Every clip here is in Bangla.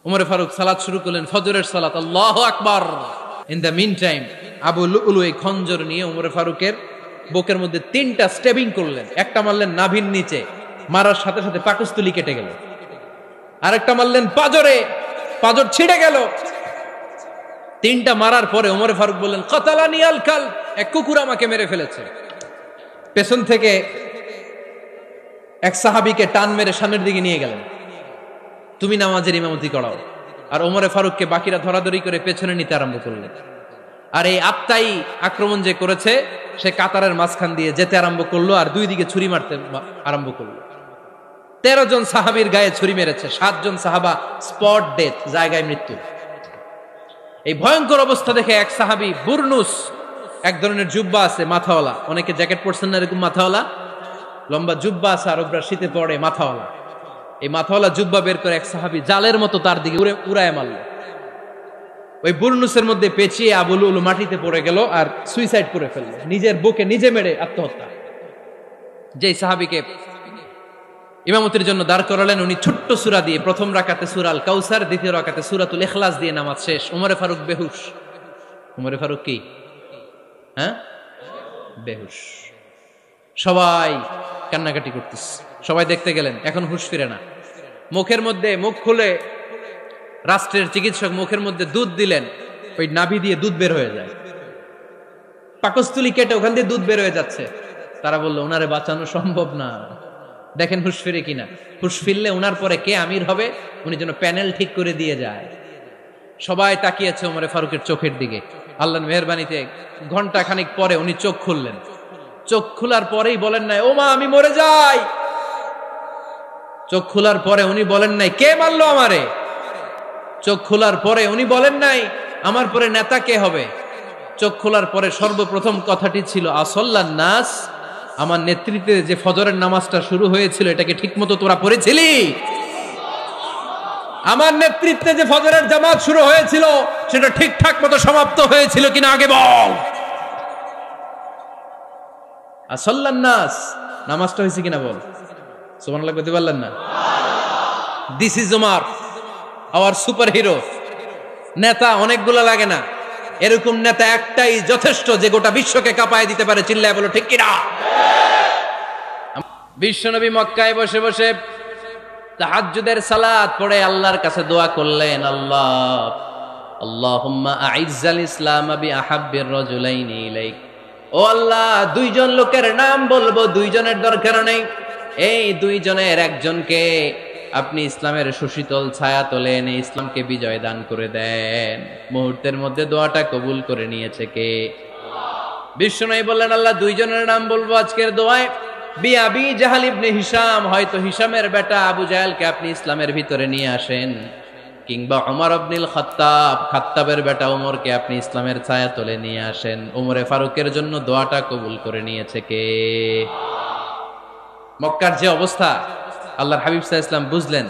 উমরে ফারুক সালাত শুরু করলেন, ফজরের সালাত, আল্লাহু আকবার। In the meantime Abu Lulu এই খঞ্জর নিয়ে উমরে ফারুকের বুকের মধ্যে 3টা স্টেবিং করলেন। একটা মারলেন নাভির নিচে, মারার সাথে সাথে পাকস্থলী কেটে গেল। আরেকটা মারলেন পাজরে, পাজর ছিঁড়ে গেল। 3টা মারার পরে উমরে ফারুক বললেন, কাতালানি আল কাল, এক কুকুর আমাকে মেরে ফেলেছে। পেছন থেকে এক সাহাবীকে টান মেরে সামনের দিকে নিয়ে গেলেন, তুমি নামাজের ইমামতি করাও। আর ওমরে ফারুককে বাকিরা ধরাধরি করে পেছনে নিতে আরম্ভ করলেন। আর এই আত্মাই আক্রমণ যে করেছে, সে কাতারের মাঝখান দিয়ে যেতে আরম্ভ করলো আর 2 দিকে ছুরি মারতে আরম্ভ করলো। 13 জন সাহাবীর গায়ে ছুরি মেরেছে, 7 জন সাহাবা স্পট ডেথ, জায়গায় মৃত্যু। এই ভয়ঙ্কর অবস্থা দেখে এক সাহাবী বুরনুস, এক ধরনের জুব্বা আছে মাথাওয়ালা, অনেকে জ্যাকেট পরছেন না এরকম মাথাওয়ালা, লম্বা জুব্বা আছে আরবরা শীতে পরে মাথাওয়ালা, এই মাথাওয়ালা জুব্বা বের করে এক সাহাবী জালের মতো তার দিকে উড়ায় মারল। ওই বুরনুসের মধ্যে পেঁচিয়ে আবু লুলু মাটিতে পড়ে গেল আর সুইসাইড করে ফেলল, নিজের বুকে নিজে মেরে আত্মহত্যা। যেই সাহাবীকে ইমামতির জন্য দাঁড় করালেন, উনি ছোট্ট সূরা দিয়ে প্রথম রাকাতে সূরা আল কাউসার, দ্বিতীয় রাকাতে সূরাতুল ইখলাস দিয়ে নামাজ শেষ। উমরে ফারুক বেহুশ। উমরে ফারুক কি বেহুশ। সবাই কান্নাকাটি করতেছে, সবাই দেখতে গেলেন, এখন হুঁশ ফিরে না। মুখের মধ্যে, মুখ খুলে রাষ্ট্রের চিকিৎসক মুখের মধ্যে দুধ দিলেন, ওই নাভি দিয়ে দুধ বের হয়ে যায়, পাকস্থলী কেটে ওখান দিয়ে দুধ বের হয়ে যাচ্ছে। তারা বললো ওনারে বাঁচানো সম্ভব না, দেখেন হুঁশ ফিরে কিনা। হুঁশ ফিরলে ওনার পরে কে আমির হবে, উনি যেন প্যানেল ঠিক করে দিয়ে যায়। সবাই তাকিয়েছে ওমরে ফারুকের চোখের দিকে। আল্লাহর মেহেরবানিতে ঘন্টা খানিক পরে উনি চোখ খুললেন। চোখ খোলার পরেই বলেন নাই, ও মা আমি মরে যাই। চোখ খোলার পরে উনি বলেন নাই, কে মারলো আমারে। চোখ খোলার পরে উনি বলেন নাই, আমার পরে নেতা কে হবে। চোখ খোলার পরে সর্বপ্রথম কথাটি ছিল, আসল্লান নাস, আমার নেতৃত্বে যে ফজরের নামাজটা শুরু হয়েছিল এটাকে ঠিক মতো তোরা পড়েছিলি? আমার নেতৃত্বে যে ফজরের জামাত শুরু হয়েছিল সেটা ঠিকঠাক মতো সমাপ্ত হয়েছিল কিনা আগে বল। আসল্লান নাস, নামাজটা হয়েছে কিনা বল। সুবহানাল্লাহ বলতে পারলেন না? This is Umar, hour super hero. নেতা অনেকগুলো লাগে না, এরকম নেতা একটাই যথেষ্ট যে গোটা বিশ্বকে কাঁপায় দিতে পারে। চিল্লায় বলো ঠিক কিনা? বিশ্বনবী মক্কায় বসে বসে তাহাজ্জুদের সালাত পড়ে আল্লাহর কাছে দোয়া করলেন, আল্লাহুম্মা আইজ্জাল ইসলাম বিআহাব্বির রাজুলাইনি ইলাইক। ও আল্লাহ, 2 জন লোকের নাম বলবো, 2 জনের দরকার নেই, এই 2 জনের একজনকে আপনি ইসলামের সুশীতল ছায়া তোলে এনে ইসলামকে বিজয় দান করে দেন। মুহূর্তের মধ্যে দোয়াটা কবুল করে নিয়েছে কে? বিশ্বনবী বললেন, আল্লাহ 2 জনের নাম বলবো আজকের দোয়ায়। আবি জাহাল ইবনে হিশাম, হয়তো হিশামের বেটা আবু জাহেলকে আপনি ইসলামের ভিতরে নিয়ে আসেন, কিংবা ওমর ইবনুল খাত্তাব, খাত্তাবের বেটা ওমরকে আপনি ইসলামের ছায়া তোলে নিয়ে আসেন। ওমরে ফারুকের জন্য দোয়াটা কবুল করে নিয়েছে কে? মক্কার যে অবস্থা, আল্লাহর হাবিব সাল্লাল্লাহু আলাইহি ওয়াসাল্লাম বুঝলেন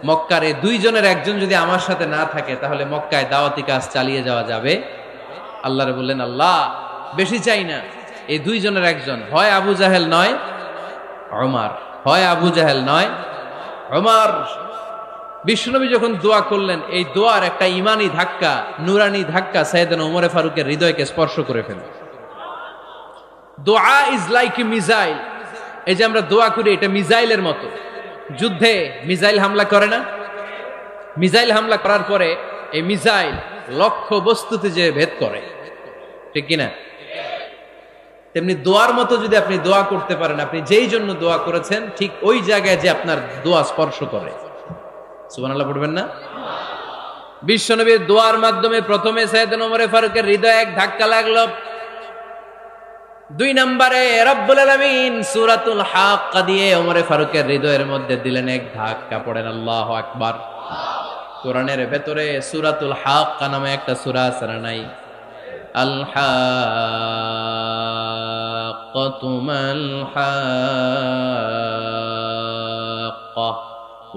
মক্কার এই 2 জনের একজন যদি আমার সাথে না থাকে তাহলে মক্কায় দাওয়াতি কাজ চালিয়ে যাওয়া যাবে। আল্লাহরে বললেন, আল্লাহ বেশি চাই না, এই 2 জনের একজন, হয় আবু জাহেল নয় ওমর, হয় আবু জাহেল নয় ওমর। বিশ্বনবী যখন দোয়া করলেন, এই দোয়ার একটা ইমানি ধাক্কা, নুরানি ধাক্কা সাইয়েদনা ওমরে ফারুকের হৃদয়কে স্পর্শ করে ফেলল। দোয়া ইজ লাইক এ মিসাইল। এই যে আমরা দোয়া করি, এটা মিসাইলের মতো। যুদ্ধে মিসাইল হামলা করে না? মিসাইল হামলা করার পরে এই মিসাইল লক্ষ্য বস্তুতে যে ভেদ করে, ঠিক কিনা? তেমনি দোয়ার মতো যদি আপনি দোয়া করতে পারেন, আপনি যেই জন্য দোয়া করেছেন ঠিক ওই জায়গায় যে আপনার দোয়া স্পর্শ করে। সুবহানাল্লাহ পড়বেন না? বিশ্বনবীর দোয়ার মাধ্যমে প্রথমে সাইয়েদনা ওমর ফারুকের হৃদয়ে এক ধাক্কা লাগলো। 2 নম্বরে রব্বুল আলামিন সূরাতুল হাক্কা দিয়ে ওমর ফারুকের হৃদয়ের মধ্যে দিলেন এক ধাক্কা। পড়েন আল্লাহু আকবার। কোরআনের ভেতরে সূরাতুল হাক্কা নামে একটা সূরা আছে না নাই? আল হাক্কাতু মাল হাক্কা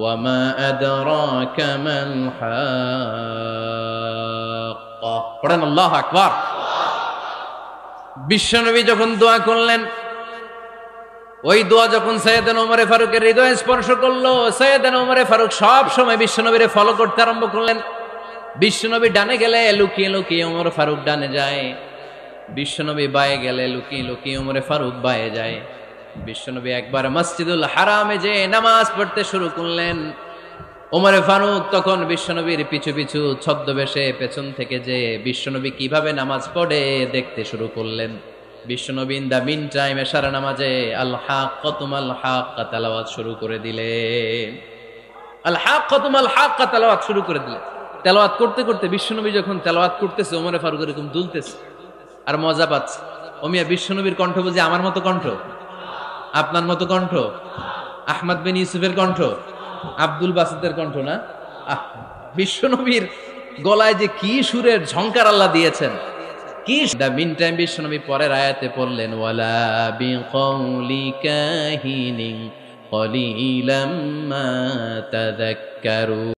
ওয়া মা আদরাকা মাল হাক্কা। পড়েন আল্লাহু আকবার। বিশ্বনবী যখন দোয়া করলেন, ওই দোয়া যখন সৈয়দনা ওমরে ফারুকের হৃদয়ে স্পর্শ করলো, সৈয়দনা ওমরে ফারুক সব সময় বিশ্বনবীরে ফলো করতে আরম্ভ করলেন। বিশ্বনবী ডানে গেলে লুকিয়ে লুকিয়ে ওমর ফারুক ডানে যায়, বিশ্বনবী বায়ে গেলে লুকিয়ে লুকিয়ে ওমরে ফারুক বায়ে যায়। বিশ্বনবী একবার মসজিদুল হারামে যে নামাজ পড়তে শুরু করলেন, ওমরে ফারুক তখন বিশ্বনবীর পিছু পিছু ছদ্মবেশে পেছন থেকে যে বিশ্বনবী কিভাবে নামাজ পড়ে দেখতে শুরু করলেন। বিশ্বনবী ইন দা মিন টাইম এশারা নামাজে আল হাক্কাতুমাল হাক্কা তেলাওয়াত শুরু করে দিলেন। আল হাক্কাতুমাল হাক্কা তেলাওয়াত শুরু করে দিলেন। তেলাওয়াত করতে করতে বিশ্বনবী যখন তেলাওয়াত করতেছে, ওমরে ফারুক এরকম দুলতেছে আর মজা পাচ্ছে। ওমিয়া বিশ্বনবীর কণ্ঠ বুঝি আমার মতো কণ্ঠ, আপনার মতো কণ্ঠ, আহমদ বিন ইউসুফের কণ্ঠ, আব্দুল বাসিতের কণ্ঠ না। বিশ্বনবীর গলায় যে কি সুরের ঝংকার আল্লাহ দিয়েছেন, কি দা মিন টাইম বিশ্বনবী পরের আয়াতে পড়লেন ওয়ালা বিকাউলি কাহিনিন কলিলাম মা তাযাক্কারু।